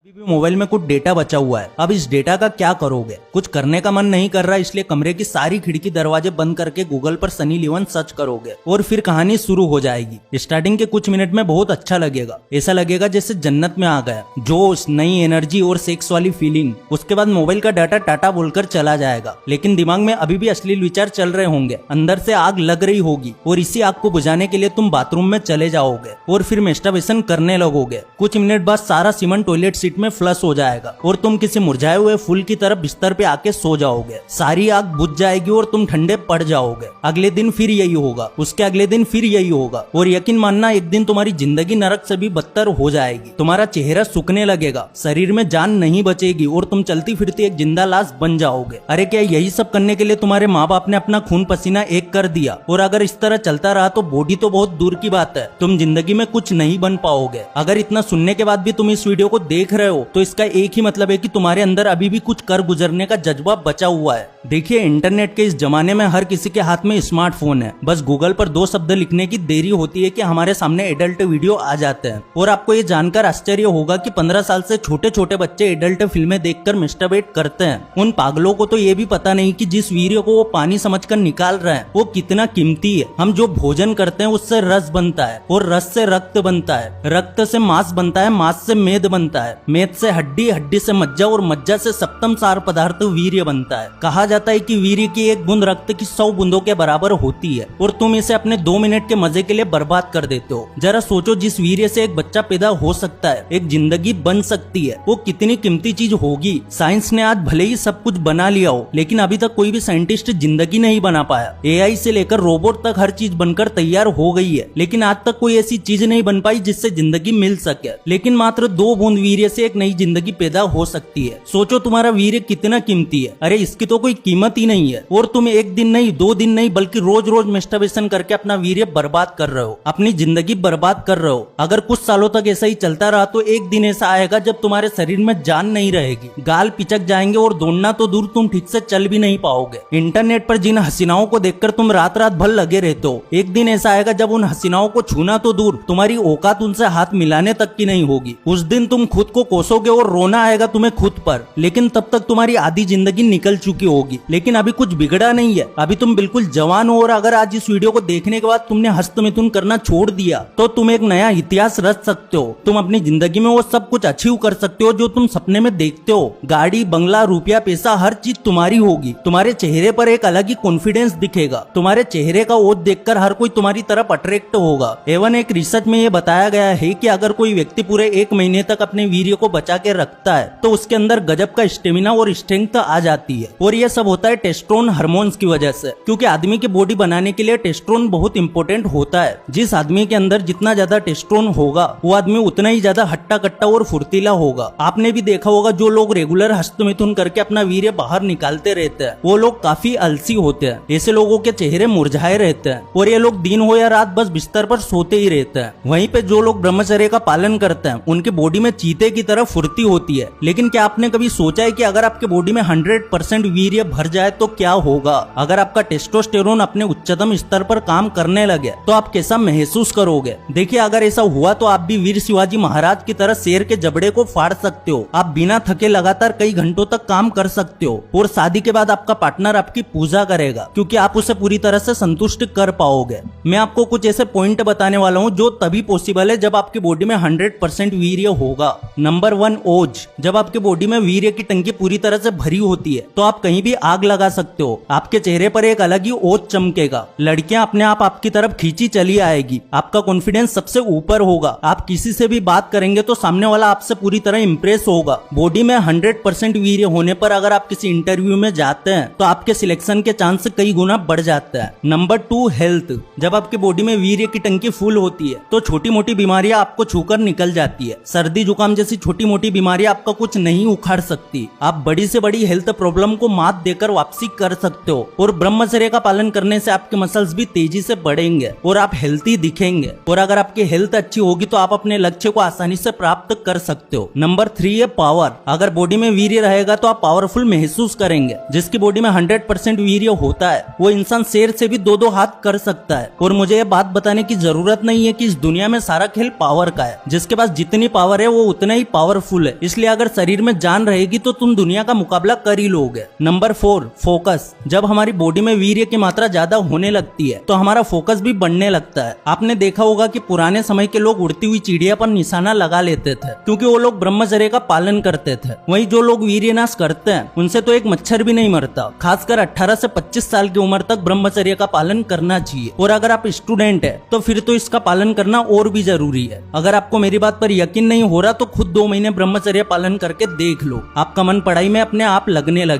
अभी भी मोबाइल में कुछ डेटा बचा हुआ है। अब इस डेटा का क्या करोगे? कुछ करने का मन नहीं कर रहा, इसलिए कमरे की सारी खिड़की दरवाजे बंद करके गूगल पर सनी लियोन सर्च करोगे और फिर कहानी शुरू हो जाएगी। स्टार्टिंग के कुछ मिनट में बहुत अच्छा लगेगा, ऐसा लगेगा जैसे जन्नत में आ गया, जोश, नई एनर्जी और सेक्स वाली फीलिंग। उसके बाद मोबाइल का डाटा टाटा बोलकर चला जाएगा, लेकिन दिमाग में अभी भी अश्लील विचार चल रहे होंगे, अंदर से आग लग रही होगी और इसी आग को बुझाने के लिए तुम बाथरूम में चले जाओगे और फिर मेस्टरबेशन करने लगोगे। कुछ मिनट बाद सारा सीमेंट टॉयलेट सीट में फ्लश हो जाएगा और तुम किसी मुरझाए हुए फूल की तरह बिस्तर पे आके सो जाओगे। सारी आग बुझ जाएगी और तुम ठंडे पड़ जाओगे। अगले दिन फिर यही होगा, उसके अगले दिन फिर यही होगा और यकीन मानना एक दिन तुम्हारी जिंदगी नरक से भी बदतर हो जाएगी। तुम्हारा चेहरा सूखने लगेगा, शरीर में जान नहीं बचेगी और तुम चलती फिरती एक जिंदा लाश बन जाओगे। अरे क्या यही सब करने के लिए तुम्हारे माँ बाप ने अपना खून पसीना एक कर दिया? और अगर इस तरह चलता रहा तो बॉडी तो बहुत दूर की बात है, तुम जिंदगी में कुछ नहीं बन पाओगे। अगर इतना सुनने के बाद भी तुम इस वीडियो को देख रहे हो तो इसका एक ही मतलब है कि तुम्हारे अंदर अभी भी कुछ कर गुजरने का जज्बा बचा हुआ है। देखिए, इंटरनेट के इस जमाने में हर किसी के हाथ में स्मार्टफोन है। बस गूगल पर 2 शब्द लिखने की देरी होती है कि हमारे सामने एडल्ट वीडियो आ जाते हैं। और आपको ये जानकर आश्चर्य होगा कि 15 साल से छोटे छोटे बच्चे एडल्ट फिल्में देखकर मेस्टरबेट करते हैं। उन पागलों को तो ये भी पता नहीं कि जिस वीडियो को वो पानी समझकर निकाल रहे हैं वो कितना कीमती है। हम जो भोजन करते हैं उससे रस बनता है और रस से रक्त बनता है, रक्त से मांस बनता है, मांस से मेद बनता है, मेद से हड्डी, हड्डी से मज्जा और मज्जा से सप्तम सार पदार्थ वीर्य बनता है। कहा जाता है कि वीर्य की एक बूंद रक्त की 100 बूंदों के बराबर होती है और तुम इसे अपने 2 मिनट के मजे के लिए बर्बाद कर देते हो। जरा सोचो, जिस वीर्य से एक बच्चा पैदा हो सकता है, एक जिंदगी बन सकती है, वो कितनी कीमती चीज होगी। साइंस ने आज भले ही सब कुछ बना लिया हो, लेकिन अभी तक कोई भी साइंटिस्ट जिंदगी नहीं बना पाया। एआई से लेकर रोबोट तक हर चीज बनकर तैयार हो गई है, लेकिन आज तक कोई ऐसी चीज नहीं बन पाई जिससे जिंदगी मिल सके। लेकिन मात्र 2 बूंद वीर्य से एक नई जिंदगी पैदा हो सकती है। सोचो तुम्हारा वीर्य कितना कीमती है। अरे इसकी तो कोई कीमत ही नहीं है और तुम एक दिन नहीं, 2 दिन नहीं, बल्कि रोज रोज मेस्टरबेशन करके अपना वीर्य बर्बाद कर रहे हो, अपनी जिंदगी बर्बाद कर रहे हो। अगर कुछ सालों तक ऐसा ही चलता रहा तो एक दिन ऐसा आएगा जब तुम्हारे शरीर में जान नहीं रहेगी, गाल पिचक जाएंगे और दौड़ना तो दूर, तुम ठीक से चल भी नहीं पाओगे। इंटरनेट पर जिन हसीनाओं को देखकर तुम रात रात भर लगे रहते हो, एक दिन ऐसा आएगा जब उन हसीनाओं को छूना तो दूर, तुम्हारी औकात उनसे हाथ मिलाने तक की नहीं होगी। उस दिन तुम खुद को कोसोगे और रोना आएगा तुम्हें खुद पर, लेकिन तब तक तुम्हारी आधी जिंदगी निकल चुकी होगी। लेकिन अभी कुछ बिगड़ा नहीं है, अभी तुम बिल्कुल जवान हो और अगर आज इस वीडियो को देखने के बाद तुमने हस्तमिथुन करना छोड़ दिया तो तुम एक नया इतिहास रच सकते हो। तुम अपनी जिंदगी में वो सब कुछ अचीव कर सकते हो जो तुम सपने में देखते हो। गाड़ी, बंगला, रुपया, पैसा, हर चीज तुम्हारी होगी। तुम्हारे चेहरे पर एक अलग ही कॉन्फिडेंस दिखेगा। तुम्हारे चेहरे का ओज देखकर हर कोई तुम्हारी तरफ अट्रैक्ट होगा। एवं एक रिसर्च में ये बताया गया है कि अगर कोई व्यक्ति पूरे 1 महीने तक अपने वीर्य को बचा के रखता है तो उसके अंदर गजब का स्टेमिना और स्ट्रेंथ आ जाती है। और ये सब होता है टेस्टोस्टेरोन हार्मोन्स की वजह से, क्योंकि आदमी की बॉडी बनाने के लिए टेस्टोस्टेरोन बहुत इंपॉर्टेंट होता है। जिस आदमी के अंदर जितना ज्यादा टेस्टोस्टेरोन होगा वो आदमी उतना ही ज्यादा हट्टा कट्टा और फुर्तीला होगा। आपने भी देखा होगा जो लोग रेगुलर हस्तमिथुन करके अपना वीर्य बाहर निकालते रहते हैं वो लोग काफी आलसी होते हैं। ऐसे लोगों के चेहरे मुरझाए रहते हैं और ये लोग दिन हो या रात बस बिस्तर पर सोते ही रहते हैं। वहीं पे जो लोग ब्रह्मचर्य का पालन करते हैं उनकी बॉडी में चीते की तरह फुर्ती होती है। लेकिन क्या आपने कभी सोचा है कि अगर आपके बॉडी में 100% वीर्य भर जाए तो क्या होगा? अगर आपका टेस्टोस्टेरोन अपने उच्चतम स्तर पर काम करने लगे तो आप कैसा महसूस करोगे? देखिए, अगर ऐसा हुआ तो आप भी वीर शिवाजी महाराज की तरह शेर के जबड़े को फाड़ सकते हो। आप बिना थके लगातार कई घंटों तक काम कर सकते हो और शादी के बाद आपका पार्टनर आपकी पूजा करेगा क्योंकि आप उसे पूरी तरह से संतुष्ट कर पाओगे। मैं आपको कुछ ऐसे पॉइंट बताने वाला हूँ जो तभी पॉसिबल है जब आपकी बॉडी में 100% वीर्य होगा। नंबर 1, ओज। जब आपके बॉडी में वीर्य की टंकी पूरी तरह से भरी होती है तो आप कहीं भी आग लगा सकते हो। आपके चेहरे पर एक अलग ही ओज चमकेगा। लड़कियां अपने आप आपकी तरफ खींची चली आएगी। आपका कॉन्फिडेंस सबसे ऊपर होगा। आप किसी से भी बात करेंगे तो सामने वाला आपसे पूरी तरह इंप्रेस होगा। बॉडी में 100% वीर्य होने पर अगर आप किसी इंटरव्यू में जाते हैं तो आपके सिलेक्शन के चांस कई गुना बढ़ जाता है। Number 2, health. जब आपकी बॉडी में वीर्य की टंकी फुल होती है तो छोटी मोटी बीमारियां आपको छूकर निकल जाती है। सर्दी जुकाम जैसी छोटी मोटी बीमारियां आपका कुछ नहीं उखाड़ सकती। आप बड़ी से बड़ी हेल्थ प्रॉब्लम को मात देकर वापसी कर सकते हो और ब्रह्मचर्य का पालन करने से आपके मसल्स भी तेजी से बढ़ेंगे और आप हेल्थी दिखेंगे। और अगर आपकी हेल्थ अच्छी होगी तो आप अपने लक्ष्य को आसानी से प्राप्त कर सकते हो। नंबर 3 है पावर। अगर बॉडी में वीर्य रहेगा तो आप पावरफुल महसूस करेंगे। जिसकी बॉडी में 100% वीर्य होता है वो इंसान शेर से भी 2-2 हाथ कर सकता है। और मुझे ये बात बताने की जरूरत नहीं है कि इस दुनिया में सारा खेल पावर का है। जिसके पास जितनी पावर है वो उतना ही पावरफुल है, इसलिए अगर शरीर में जान रहेगी तो तुम दुनिया का मुकाबला कर ही लोगे। Number 4, focus. जब हमारी बॉडी में वीर्य की मात्रा ज्यादा होने लगती है तो हमारा फोकस भी बढ़ने लगता है। आपने देखा होगा कि पुराने समय के लोग उड़ती हुई चिड़िया पर निशाना लगा लेते थे क्योंकि वो लोग ब्रह्मचर्य का पालन करते थे। वहीं जो लोग वीर्यनाश करते हैं उनसे तो एक मच्छर भी नहीं मरता। खासकर 18 से 25 साल की उम्र तक ब्रह्मचर्य का पालन करना चाहिए, और अगर आप स्टूडेंट है तो फिर तो इसका पालन करना और भी जरूरी है। अगर आपको मेरी बात पर यकीन नहीं हो रहा तो खुद 2 महीने ब्रह्मचर्य पालन करके देख लो, आपका मन पढ़ाई में अपने आप लगने लगे।